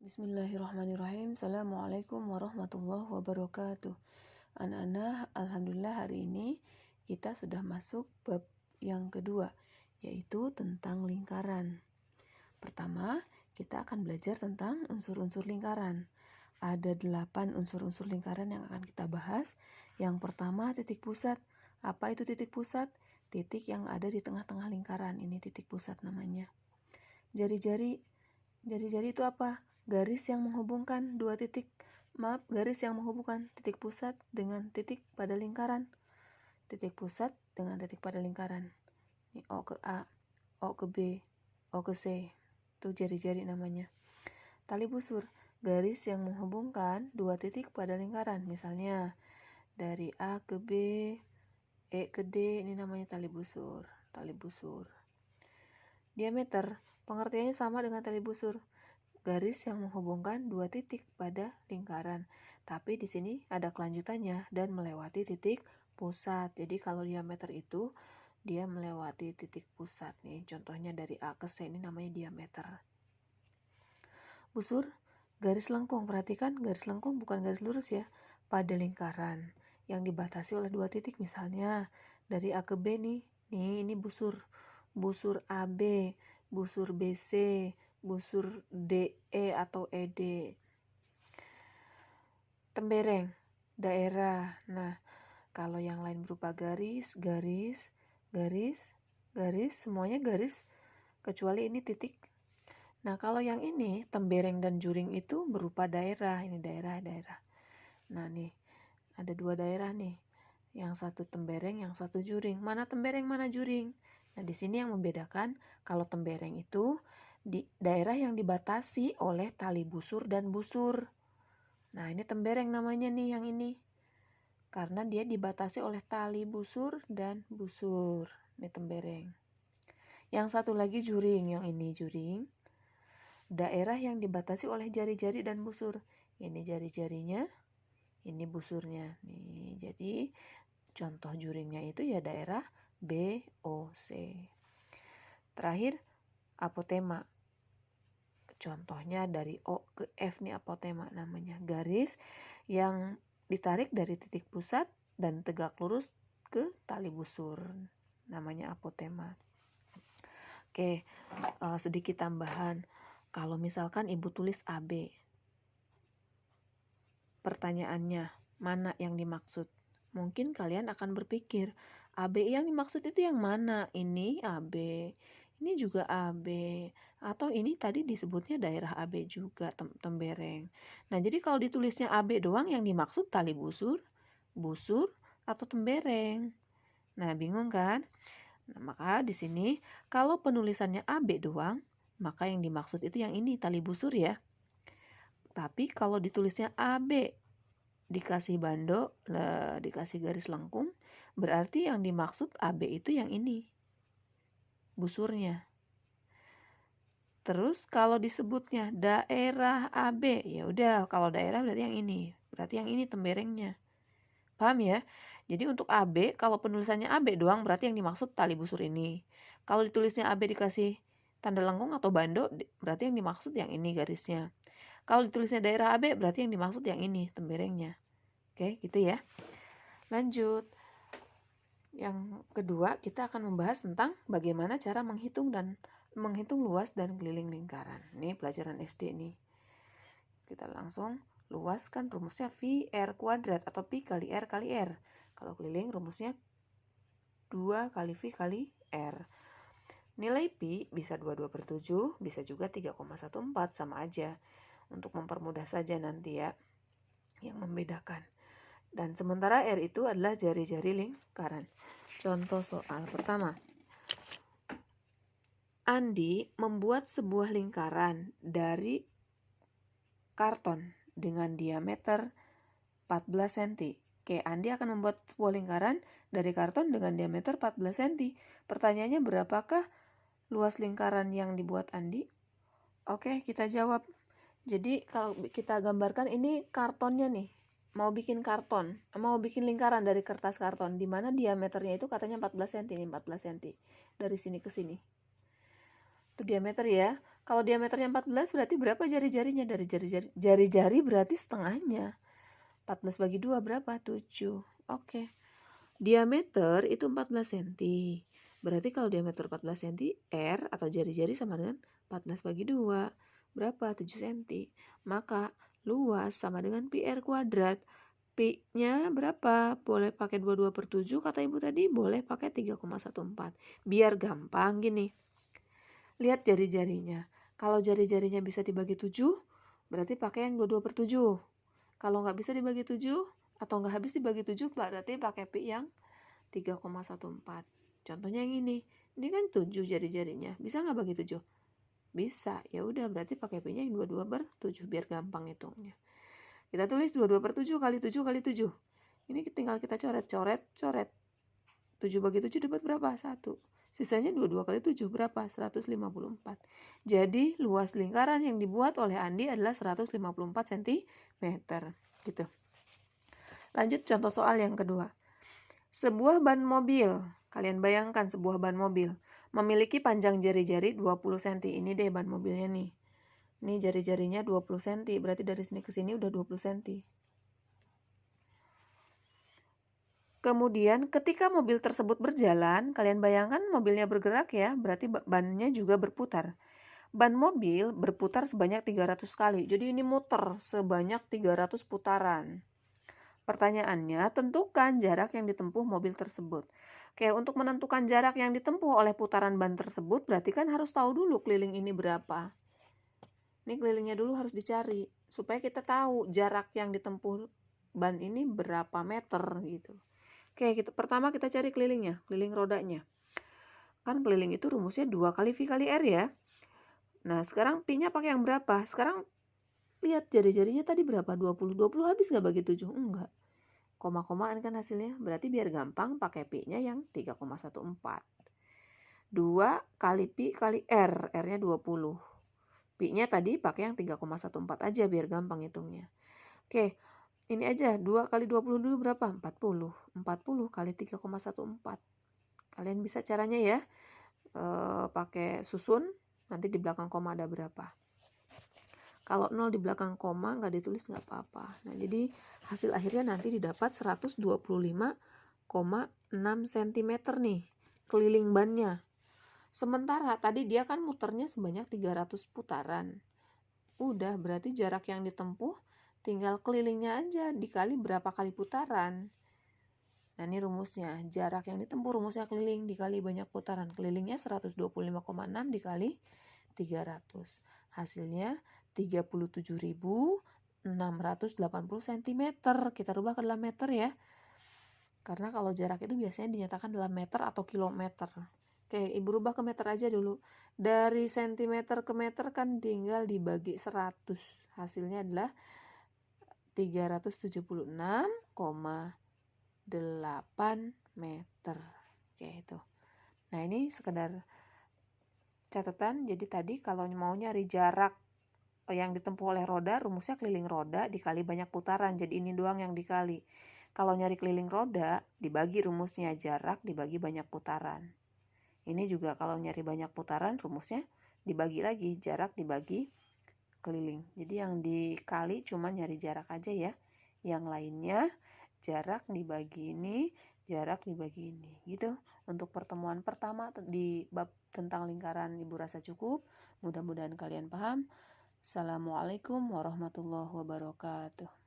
Bismillahirrahmanirrahim. Assalamualaikum warahmatullahi wabarakatuh. Anak-anak, alhamdulillah hari ini kita sudah masuk bab yang kedua, yaitu tentang lingkaran. Pertama, kita akan belajar tentang unsur-unsur lingkaran. Ada 8 unsur-unsur lingkaran yang akan kita bahas. Yang pertama, titik pusat. Apa itu titik pusat? Titik yang ada di tengah-tengah lingkaran. Ini titik pusat namanya. Jari-jari. Jari-jari itu apa? Garis yang menghubungkan dua titik. Garis yang menghubungkan titik pusat dengan titik pada lingkaran. Titik pusat dengan titik pada lingkaran. Ini O ke A, O ke B, O ke C. Itu jari-jari namanya. Tali busur, garis yang menghubungkan dua titik pada lingkaran. Misalnya dari A ke B, E ke D, ini namanya tali busur. Tali busur. Diameter, pengertiannya sama dengan tali busur. Garis yang menghubungkan dua titik pada lingkaran. Tapi di sini ada kelanjutannya dan melewati titik pusat. Jadi kalau diameter itu dia melewati titik pusat nih. Contohnya dari A ke C ini namanya diameter. Busur, garis lengkung. Perhatikan garis lengkung bukan garis lurus ya. Pada lingkaran yang dibatasi oleh dua titik. Misalnya dari A ke B nih. Nih ini busur. Busur AB, busur BC, busur DE atau ED. Tembereng, daerah. Nah, kalau yang lain berupa garis, semuanya garis kecuali ini titik. Nah, kalau yang ini tembereng dan juring itu berupa daerah. Ini daerah-daerah. Nah, nih ada dua daerah nih. Yang satu tembereng, yang satu juring. Mana tembereng, mana juring? Nah, di sini yang membedakan kalau tembereng itu di daerah yang dibatasi oleh tali busur dan busur. Nah, ini tembereng namanya nih yang ini. Karena dia dibatasi oleh tali busur dan busur. Ini tembereng. Yang satu lagi juring, yang ini juring. Daerah yang dibatasi oleh jari-jari dan busur. Ini jari-jarinya, ini busurnya. Nih, jadi contoh juringnya itu ya daerah B, O, C. Terakhir, apotema. Contohnya dari O ke F nih apotema namanya. Garis yang ditarik dari titik pusat dan tegak lurus ke tali busur. Namanya apotema. Oke, sedikit tambahan. Kalau misalkan ibu tulis AB. Pertanyaannya, mana yang dimaksud? Mungkin kalian akan berpikir, AB yang dimaksud itu yang mana? Ini AB, ini juga AB, atau ini tadi disebutnya daerah AB juga, tembereng. Nah, jadi kalau ditulisnya AB doang yang dimaksud tali busur, atau tembereng. Nah, bingung kan? Nah, maka di sini kalau penulisannya AB doang, maka yang dimaksud itu yang ini, tali busur ya. Tapi kalau ditulisnya AB dikasih bando, dikasih garis lengkung, berarti yang dimaksud AB itu yang ini, busurnya. Terus kalau disebutnya daerah AB, ya udah kalau daerah berarti yang ini, temberengnya. Paham ya? Jadi untuk AB, kalau penulisannya AB doang berarti yang dimaksud tali busur ini. Kalau ditulisnya AB dikasih tanda lengkung atau bando, berarti yang dimaksud yang ini garisnya. Kalau ditulisnya daerah AB berarti yang dimaksud yang ini, temberengnya. Oke, gitu ya. Lanjut. Yang kedua, kita akan membahas tentang bagaimana cara menghitung luas dan keliling lingkaran. Ini pelajaran SD nih. Kita langsung luaskan rumusnya V R kuadrat atau Pi kali R kali R. Kalau keliling rumusnya 2 kali V kali R. Nilai Pi bisa 22/7, bisa juga 3,14 sama aja. Untuk mempermudah saja nanti ya yang membedakan. Dan sementara R itu adalah jari-jari lingkaran. Contoh soal pertama. Andi membuat sebuah lingkaran dari karton dengan diameter 14 cm. Oke, Andi akan membuat sebuah lingkaran dari karton dengan diameter 14 cm. Pertanyaannya berapakah luas lingkaran yang dibuat Andi? Oke, kita jawab. Jadi kalau kita gambarkan ini kartonnya nih. Mau bikin lingkaran dari kertas karton, di mana diameternya itu katanya 14 cm, ini 14 cm. Dari sini ke sini. Itu diameter ya. Kalau diameternya 14 berarti berapa jari-jarinya? Dari jari-jari berarti setengahnya. 14 bagi 2 berapa? 7. Oke. Diameter itu 14 cm. Berarti kalau diameter 14 cm, R atau jari-jari sama dengan 14 bagi 2. Berapa? 7 cm. Maka luas sama dengan pi R kuadrat. Pi-nya berapa? Boleh pakai 22/7 kata ibu tadi, boleh pakai 3,14. Biar gampang gini. Lihat jari-jarinya. Kalau jari-jarinya bisa dibagi 7, berarti pakai yang 22/7. Kalau nggak bisa dibagi 7, atau nggak habis dibagi 7, berarti pakai pi yang 3,14. Contohnya yang ini kan 7 jari-jarinya. Bisa nggak bagi 7? Bisa. Ya udah, berarti pakai pi-nya yang 22/7 biar gampang hitungnya. Kita tulis 22/7 kali 7 kali 7. Ini tinggal kita coret. 7 bagi 7 dapat berapa? 1. Sisanya 22 kali 7 berapa? 154. Jadi luas lingkaran yang dibuat oleh Andi adalah 154 cm. Gitu. Lanjut contoh soal yang kedua. Sebuah ban mobil, kalian bayangkan sebuah ban mobil, memiliki panjang jari-jari 20 cm. Ini deh ban mobilnya nih. Ini jari-jarinya 20 cm, berarti dari sini ke sini udah 20 cm. Kemudian ketika mobil tersebut berjalan, kalian bayangkan mobilnya bergerak ya, berarti bannya juga berputar. Ban mobil berputar sebanyak 300 kali, jadi ini muter sebanyak 300 putaran. Pertanyaannya, tentukan jarak yang ditempuh mobil tersebut. Oke, untuk menentukan jarak yang ditempuh oleh putaran ban tersebut, berarti kan harus tahu dulu keliling ini berapa. Ini kelilingnya dulu harus dicari, supaya kita tahu jarak yang ditempuh ban ini berapa meter gitu. Oke, pertama kita cari kelilingnya, keliling rodanya. Kan keliling itu rumusnya 2 kali V kali R ya. Nah, sekarang P-nya pakai yang berapa? Sekarang lihat jari-jarinya tadi berapa? 20. 20 habis nggak bagi 7? Enggak. Koma-komaan kan hasilnya. Berarti biar gampang pakai P-nya yang 3,14. 2 kali P kali R. R-nya 20. P-nya tadi pakai yang 3,14 aja biar gampang hitungnya. Oke. Ini aja, 2 kali 20 dulu berapa? 40. 40 kali 3,14. Kalian bisa caranya ya, pakai susun, nanti di belakang koma ada berapa. Kalau 0 di belakang koma nggak ditulis nggak apa-apa. Nah, jadi hasil akhirnya nanti didapat 125,6 cm nih, keliling bannya. Sementara tadi dia kan muternya sebanyak 300 putaran. Udah, berarti jarak yang ditempuh tinggal kelilingnya aja dikali berapa kali putaran. Nah, ini rumusnya. Jarak yang ditempuh rumusnya keliling dikali banyak putaran. Kelilingnya 125,6 dikali 300. Hasilnya 37.680 cm. Kita rubah ke dalam meter ya. Karena kalau jarak itu biasanya dinyatakan dalam meter atau kilometer. Oke, ibu rubah ke meter aja dulu. Dari sentimeter ke meter kan tinggal dibagi 100. Hasilnya adalah 376,8 meter. Oke, itu. Nah, ini sekedar catatan. Jadi tadi kalau mau nyari jarak yang ditempuh oleh roda, rumusnya keliling roda dikali banyak putaran. Jadi ini doang yang dikali. Kalau nyari keliling roda, dibagi rumusnya jarak dibagi banyak putaran. Ini juga kalau nyari banyak putaran, rumusnya dibagi lagi jarak dibagi keliling. Jadi yang dikali cuma nyari jarak aja ya. Yang lainnya jarak dibagi ini, jarak dibagi ini. Gitu. Untuk pertemuan pertama di bab tentang lingkaran ibu rasa cukup. Mudah-mudahan kalian paham. Assalamualaikum warahmatullahi wabarakatuh.